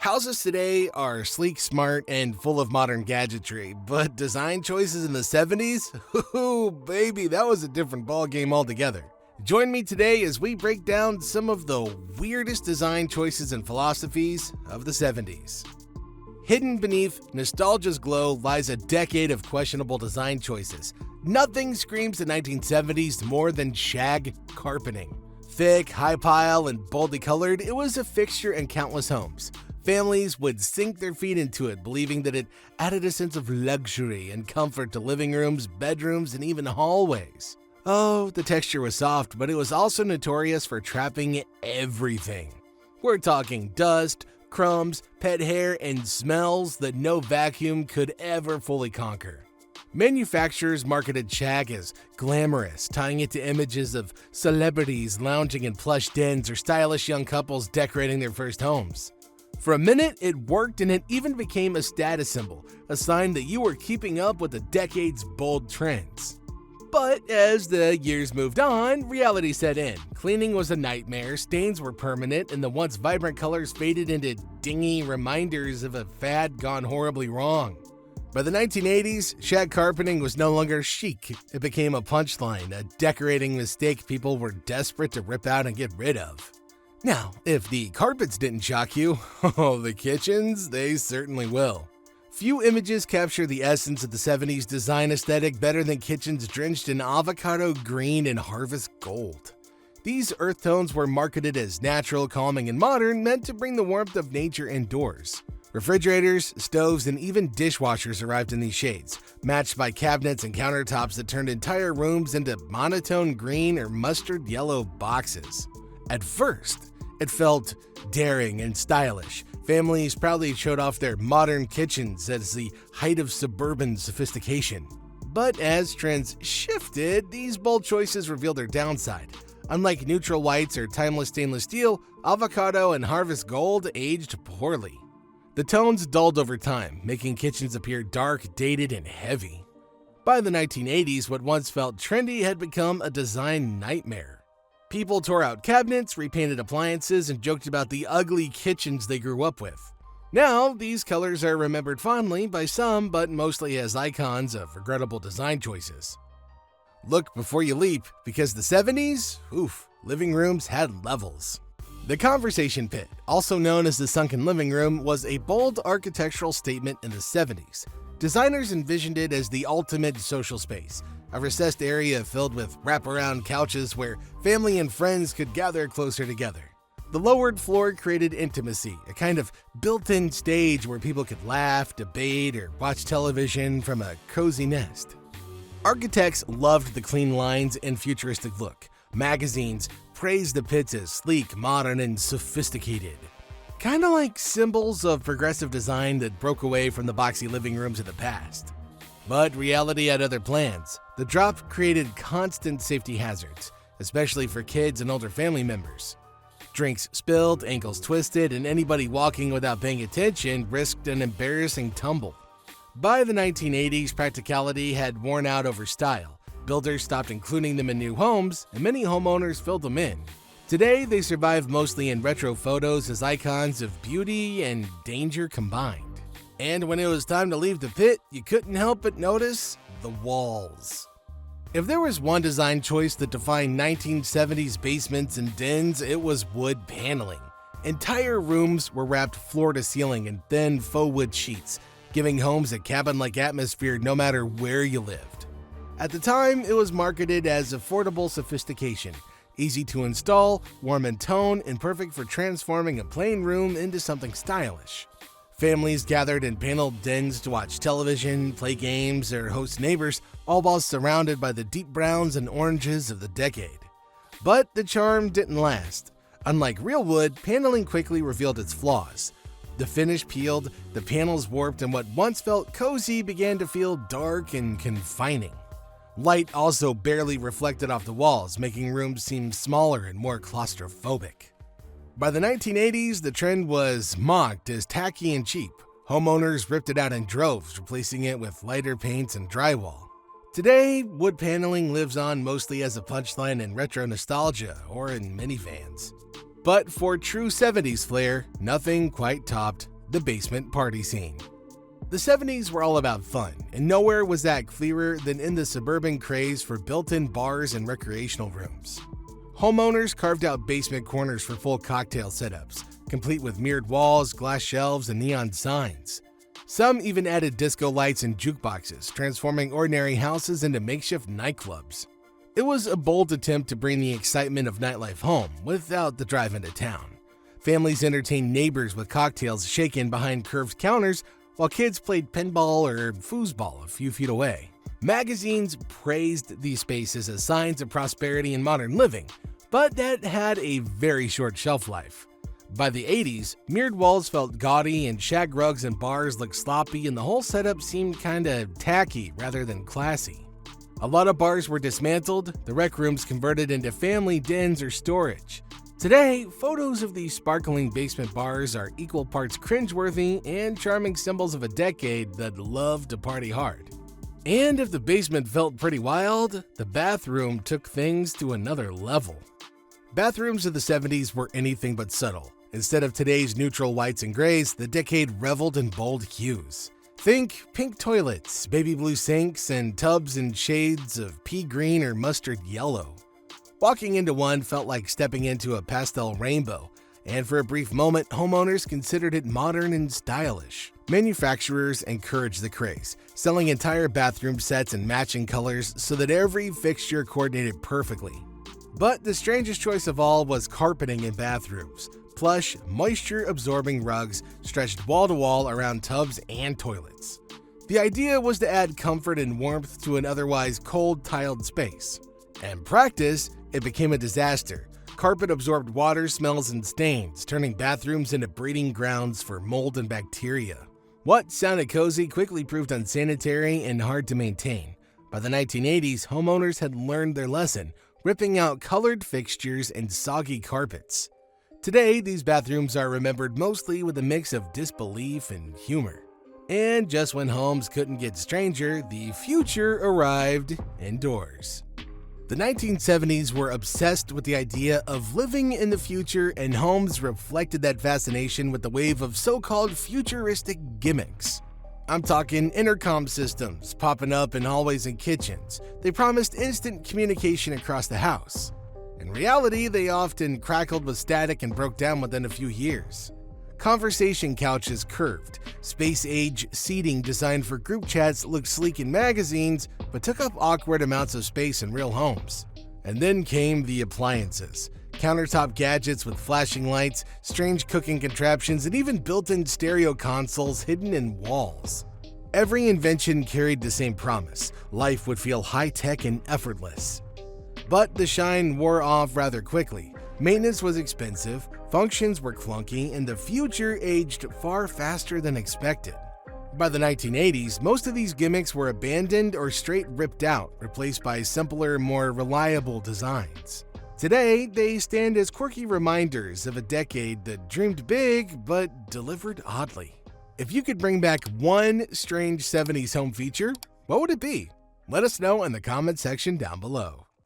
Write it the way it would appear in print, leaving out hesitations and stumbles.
Houses today are sleek, smart, and full of modern gadgetry, but design choices in the 70s? Ooh, baby, that was a different ballgame altogether. Join me today as we break down some of the weirdest design choices and philosophies of the 70s. Hidden beneath nostalgia's glow lies a decade of questionable design choices. Nothing screams the 1970s more than shag carpeting. Thick, high pile, and boldly colored, it was a fixture in countless homes. Families would sink their feet into it, believing that it added a sense of luxury and comfort to living rooms, bedrooms, and even hallways. Oh, the texture was soft, but it was also notorious for trapping everything. We're talking dust, crumbs, pet hair, and smells that no vacuum could ever fully conquer. Manufacturers marketed shag as glamorous, tying it to images of celebrities lounging in plush dens or stylish young couples decorating their first homes. For a minute, it worked, and it even became a status symbol, a sign that you were keeping up with the decade's bold trends. But as the years moved on, reality set in. Cleaning was a nightmare, stains were permanent, and the once vibrant colors faded into dingy reminders of a fad gone horribly wrong. By the 1980s, shag carpeting was no longer chic. It became a punchline, a decorating mistake people were desperate to rip out and get rid of. Now, if the carpets didn't shock you, oh, the kitchens, they certainly will. Few images capture the essence of the 70s design aesthetic better than kitchens drenched in avocado green and harvest gold. These earth tones were marketed as natural, calming, and modern, meant to bring the warmth of nature indoors. Refrigerators, stoves, and even dishwashers arrived in these shades, matched by cabinets and countertops that turned entire rooms into monotone green or mustard yellow boxes. At first, it felt daring and stylish. Families proudly showed off their modern kitchens as the height of suburban sophistication. But as trends shifted, these bold choices revealed their downside. Unlike neutral whites or timeless stainless steel, avocado and harvest gold aged poorly. The tones dulled over time, making kitchens appear dark, dated, and heavy. By the 1980s, what once felt trendy had become a design nightmare. People tore out cabinets, repainted appliances, and joked about the ugly kitchens they grew up with. Now, these colors are remembered fondly by some, but mostly as icons of regrettable design choices. Look before you leap, because the 70s, living rooms had levels. The conversation pit, also known as the sunken living room, was a bold architectural statement in the 70s. Designers envisioned it as the ultimate social space, a recessed area filled with wraparound couches where family and friends could gather closer together. The lowered floor created intimacy, a kind of built-in stage where people could laugh, debate, or watch television from a cozy nest. Architects loved the clean lines and futuristic look. Magazines praised the pits as sleek, modern, and sophisticated. Kinda like symbols of progressive design that broke away from the boxy living rooms of the past. But reality had other plans. The drop created constant safety hazards, especially for kids and older family members. Drinks spilled, ankles twisted, and anybody walking without paying attention risked an embarrassing tumble. By the 1980s, practicality had worn out over style. Builders stopped including them in new homes, and many homeowners filled them in. Today, they survive mostly in retro photos as icons of beauty and danger combined. And when it was time to leave the pit, you couldn't help but notice the walls. If there was one design choice that defined 1970s basements and dens, it was wood paneling. Entire rooms were wrapped floor to ceiling in thin faux wood sheets, giving homes a cabin-like atmosphere no matter where you lived. At the time, it was marketed as affordable sophistication, easy to install, warm in tone, and perfect for transforming a plain room into something stylish. Families gathered in paneled dens to watch television, play games, or host neighbors, all while surrounded by the deep browns and oranges of the decade. But the charm didn't last. Unlike real wood, paneling quickly revealed its flaws. The finish peeled, the panels warped, and what once felt cozy began to feel dark and confining. Light also barely reflected off the walls, making rooms seem smaller and more claustrophobic. By the 1980s, the trend was mocked as tacky and cheap. Homeowners ripped it out in droves, replacing it with lighter paints and drywall. Today, wood paneling lives on mostly as a punchline in retro nostalgia or in minivans. But for true 70s flair, nothing quite topped the basement party scene. The 70s were all about fun, and nowhere was that clearer than in the suburban craze for built-in bars and recreational rooms. Homeowners carved out basement corners for full cocktail setups, complete with mirrored walls, glass shelves, and neon signs. Some even added disco lights and jukeboxes, transforming ordinary houses into makeshift nightclubs. It was a bold attempt to bring the excitement of nightlife home without the drive into town. Families entertained neighbors with cocktails shaken behind curved counters, while kids played pinball or foosball a few feet away. Magazines praised these spaces as signs of prosperity and modern living, but that had a very short shelf life. By the 80s, mirrored walls felt gaudy and shag rugs and bars looked sloppy, and the whole setup seemed kinda tacky rather than classy. A lot of bars were dismantled, the rec rooms converted into family dens or storage. Today, photos of these sparkling basement bars are equal parts cringeworthy and charming symbols of a decade that loved to party hard. And if the basement felt pretty wild, the bathroom took things to another level. Bathrooms of the 70s were anything but subtle. Instead of today's neutral whites and grays, the decade reveled in bold hues. Think pink toilets, baby blue sinks, and tubs in shades of pea green or mustard yellow. Walking into one felt like stepping into a pastel rainbow, and for a brief moment, homeowners considered it modern and stylish. Manufacturers encouraged the craze, selling entire bathroom sets in matching colors so that every fixture coordinated perfectly. But the strangest choice of all was carpeting in bathrooms. Plush, moisture-absorbing rugs stretched wall-to-wall around tubs and toilets. The idea was to add comfort and warmth to an otherwise cold, tiled space. In practice, it became a disaster. Carpet absorbed water, smells, and stains, turning bathrooms into breeding grounds for mold and bacteria. What sounded cozy quickly proved unsanitary and hard to maintain. By the 1980s, homeowners had learned their lesson, ripping out colored fixtures and soggy carpets. Today, these bathrooms are remembered mostly with a mix of disbelief and humor. And just when homes couldn't get stranger, the future arrived indoors. The 1970s were obsessed with the idea of living in the future, and homes reflected that fascination with the wave of so-called futuristic gimmicks. I'm talking intercom systems popping up in hallways and kitchens. They promised instant communication across the house. In reality, they often crackled with static and broke down within a few years. Conversation couches curved, space-age seating designed for group chats looked sleek in magazines, but took up awkward amounts of space in real homes. And then came the appliances. Countertop gadgets with flashing lights, strange cooking contraptions, and even built-in stereo consoles hidden in walls. Every invention carried the same promise: life would feel high-tech and effortless. But the shine wore off rather quickly. Maintenance was expensive, functions were clunky, and the future aged far faster than expected. By the 1980s, most of these gimmicks were abandoned or straight ripped out, replaced by simpler, more reliable designs. Today, they stand as quirky reminders of a decade that dreamed big but delivered oddly. If you could bring back one strange 70s home feature, what would it be? Let us know in the comment section down below.